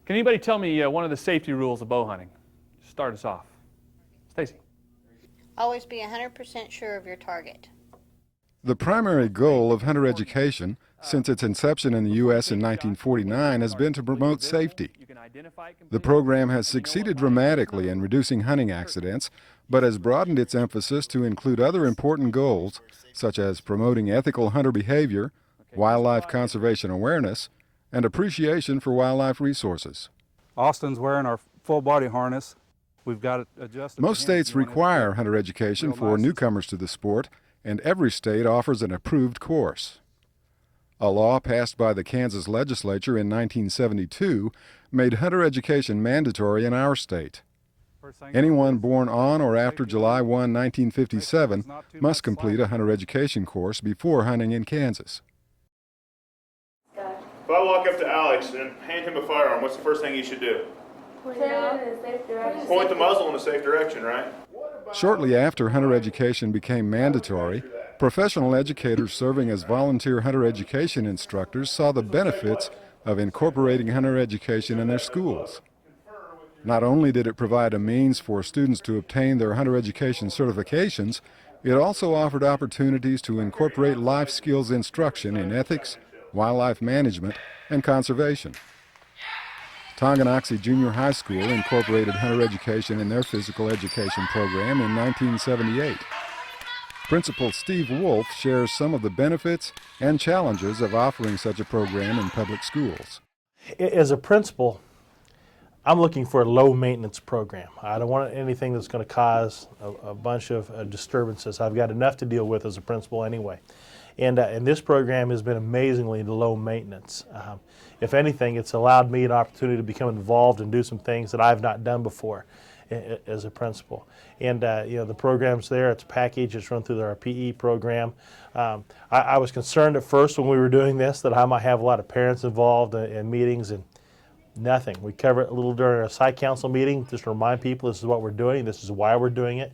Can anybody tell me one of the safety rules of bow hunting? Start us off. Stacy. Always be 100% sure of your target. The primary goal of hunter education since its inception in the U.S. in 1949 has been to promote safety. The program has succeeded dramatically in reducing hunting accidents, but has broadened its emphasis to include other important goals, such as promoting ethical hunter behavior, wildlife conservation awareness, and appreciation for wildlife resources. Austin's wearing our full body harness. We've got it adjusted. Most states require hunter education for newcomers to the sport, and every state offers an approved course. A law passed by the Kansas legislature in 1972 made hunter education mandatory in our state. Anyone born on or after July 1, 1957 must complete a hunter education course before hunting in Kansas. If I walk up to Alex and hand him a firearm, what's the first thing he should do? Point it in a safe direction. Point the muzzle in a safe direction, right? Shortly after hunter education became mandatory, professional educators serving as volunteer hunter education instructors saw the benefits of incorporating hunter education in their schools. Not only did it provide a means for students to obtain their hunter education certifications, it also offered opportunities to incorporate life skills instruction in ethics, wildlife management, and conservation. Tonganoxie Junior High School incorporated hunter education in their physical education program in 1978. Principal Steve Wolf shares some of the benefits and challenges of offering such a program in public schools. As a principal, I'm looking for a low-maintenance program. I don't want anything that's going to cause a bunch of disturbances. I've got enough to deal with as a principal anyway. And this program has been amazingly low maintenance. If anything, it's allowed me an opportunity to become involved and do some things that I've not done before as a principal. And you know, the program's there, it's a package, it's run through our PE program. I was concerned at first when we were doing this that I might have a lot of parents involved in meetings, and nothing. We cover it a little during our site council meeting, just to remind people this is what we're doing, this is why we're doing it,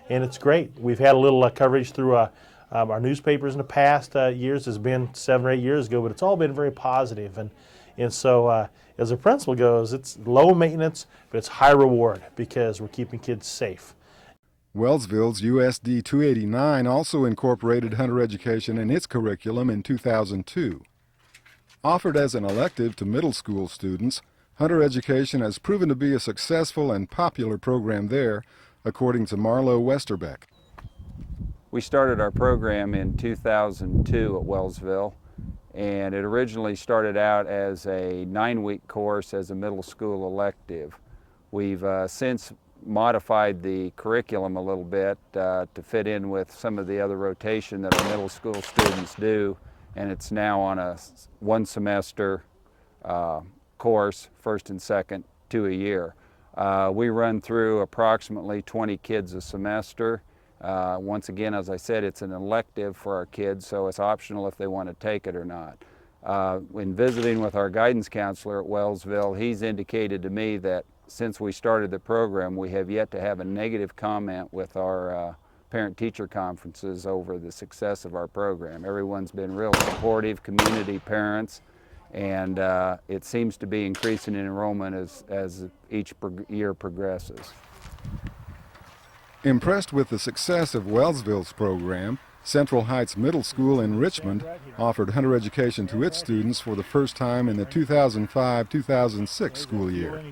and it's great. We've had a little coverage through our newspapers in the past years. It's been 7 or 8 years ago, but it's all been very positive. And so as a principal goes, it's low maintenance, but it's high reward because we're keeping kids safe. Wellsville's USD 289 also incorporated hunter education in its curriculum in 2002. Offered as an elective to middle school students, hunter education has proven to be a successful and popular program there, according to Marlow Westerbeck. We started our program in 2002 at Wellsville, and it originally started out as a 9-week course as a middle school elective. We've since modified the curriculum a little bit to fit in with some of the other rotation that our middle school students do, and it's now on a 1-semester course, first and second, 2 a year. We run through approximately 20 kids a semester. Once again, as I said, it's an elective for our kids, so it's optional if they want to take it or not. When visiting with our guidance counselor at Wellsville, he's indicated to me that since we started the program, we have yet to have a negative comment with our parent-teacher conferences over the success of our program. Everyone's been real supportive, community, parents, and it seems to be increasing in enrollment as each year progresses. Impressed with the success of Wellsville's program, Central Heights Middle School in Richmond offered hunter education to its students for the first time in the 2005-2006 school year.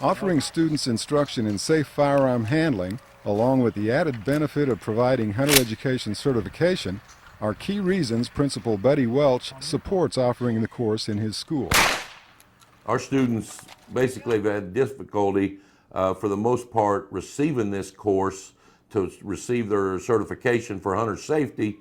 Offering students instruction in safe firearm handling, along with the added benefit of providing hunter education certification, are key reasons Principal Buddy Welch supports offering the course in his school. Our students basically have had difficulty for the most part receiving this course to receive their certification for hunter safety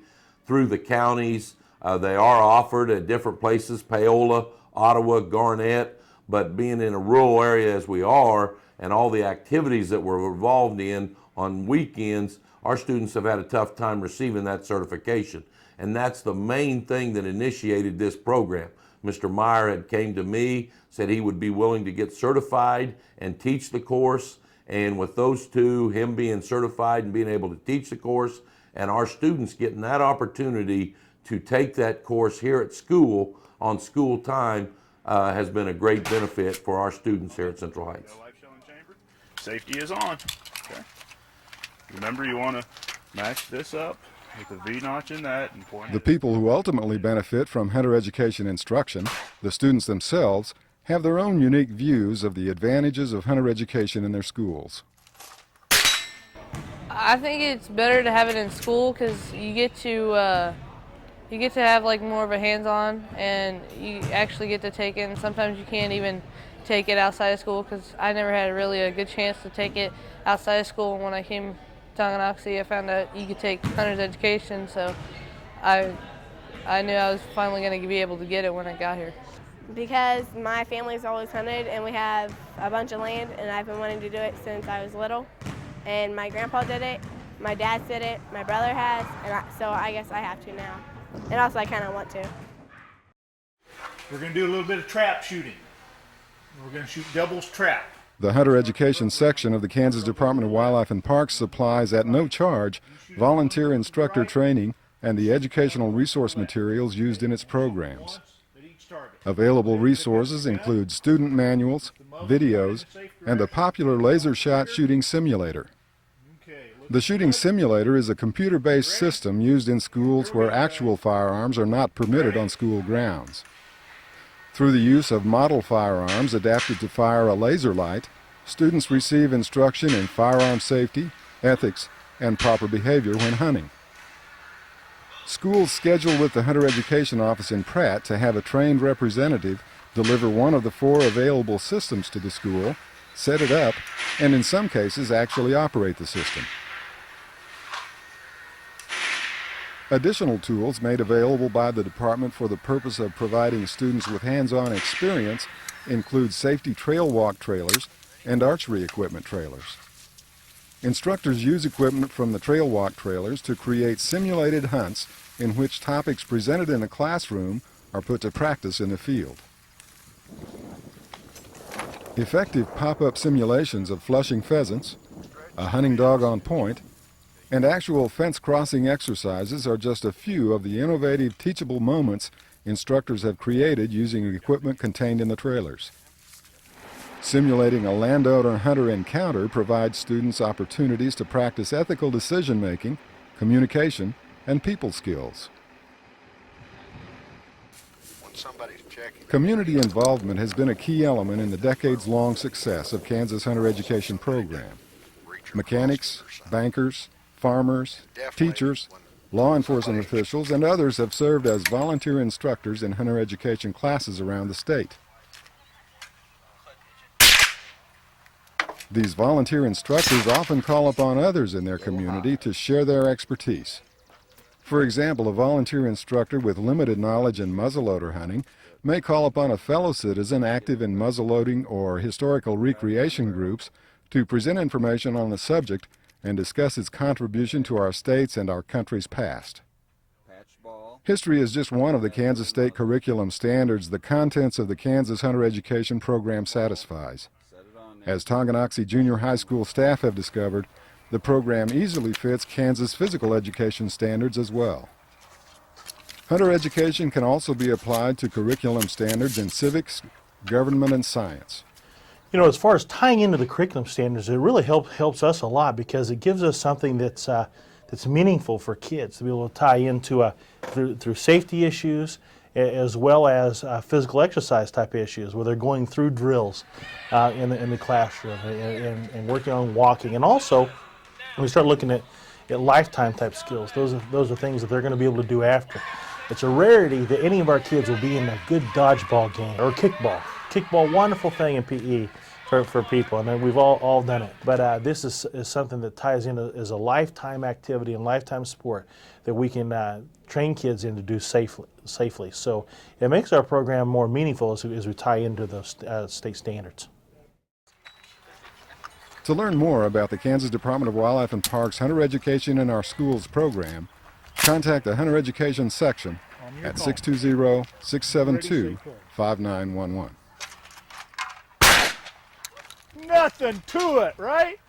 through the counties. They are offered at different places, Paola, Ottawa, Garnett, but being in a rural area as we are and all the activities that we're involved in on weekends, our students have had a tough time receiving that certification. And that's the main thing that initiated this program. Mr. Meyer had came to me, said he would be willing to get certified and teach the course. And with those two, him being certified and being able to teach the course, and our students getting that opportunity to take that course here at school on school time, has been a great benefit for our students here at Central Heights. Safety is on. Okay. Remember, you want to match this up with the V-notch in that and point The it. people who ultimately benefit from hunter education instruction, the students themselves, have their own unique views of the advantages of hunter education in their schools. I think it's better to have it in school because you get to have like more of a hands-on, and you actually get to take it. And sometimes you can't even take it outside of school because I never had really a good chance to take it outside of school. And when I came to Tonganoxie, I found out you could take hunter's education, so I knew I was finally going to be able to get it when I got here. Because my family's always hunted and we have a bunch of land, and I've been wanting to do it since I was little. And my grandpa did it, my dad did it, my brother has, and so I guess I have to now. And also I kind of want to. We're going to do a little bit of trap shooting. We're going to shoot devil's trap. The hunter education section of the Kansas Department of Wildlife and Parks supplies at no charge volunteer instructor training and the educational resource materials used in its programs. Available resources include student manuals, videos, and the popular laser shot shooting simulator. The shooting simulator is a computer-based system used in schools where actual firearms are not permitted on school grounds. Through the use of model firearms adapted to fire a laser light, students receive instruction in firearm safety, ethics, and proper behavior when hunting. Schools schedule with the Hunter Education Office in Pratt to have a trained representative deliver one of the 4 available systems to the school, set it up, and in some cases actually operate the system. Additional tools made available by the department for the purpose of providing students with hands-on experience include safety trail walk trailers and archery equipment trailers. Instructors use equipment from the trail walk trailers to create simulated hunts in which topics presented in a classroom are put to practice in the field. Effective pop-up simulations of flushing pheasants, a hunting dog on point, and actual fence crossing exercises are just a few of the innovative teachable moments instructors have created using equipment contained in the trailers. Simulating a landowner-hunter encounter provides students opportunities to practice ethical decision-making, communication, and people skills. Community involvement has been a key element in the decades-long success of Kansas Hunter Education Program. Mechanics, bankers, farmers, teachers, law enforcement officials, and others have served as volunteer instructors in hunter education classes around the state. These volunteer instructors often call upon others in their community to share their expertise. For example, a volunteer instructor with limited knowledge in muzzleloader hunting may call upon a fellow citizen active in muzzleloading or historical recreation groups to present information on the subject and discuss its contribution to our state's and our country's past. History is just one of the Kansas State curriculum standards the contents of the Kansas Hunter Education Program satisfies. As Tonganoxie Junior High School staff have discovered, the program easily fits Kansas physical education standards as well. Hunter education can also be applied to curriculum standards in civics, government, and science. You know, as far as tying into the curriculum standards, it really helps us a lot because it gives us something that's meaningful for kids to be able to tie into through safety issues as well as physical exercise type issues where they're going through drills in the classroom and working on walking. And also, when we start looking at lifetime type skills, those are things that they're going to be able to do after. It's a rarity that any of our kids will be in a good dodgeball game or kickball. Kickball, wonderful thing in PE for people, and we've all done it. But this is something that ties in as a lifetime activity and lifetime sport that we can train kids in to do safely. So it makes our program more meaningful as we tie into those state standards. To learn more about the Kansas Department of Wildlife and Parks Hunter Education in Our Schools program, contact the Hunter Education section at 620-672-5911. Nothing to it, right?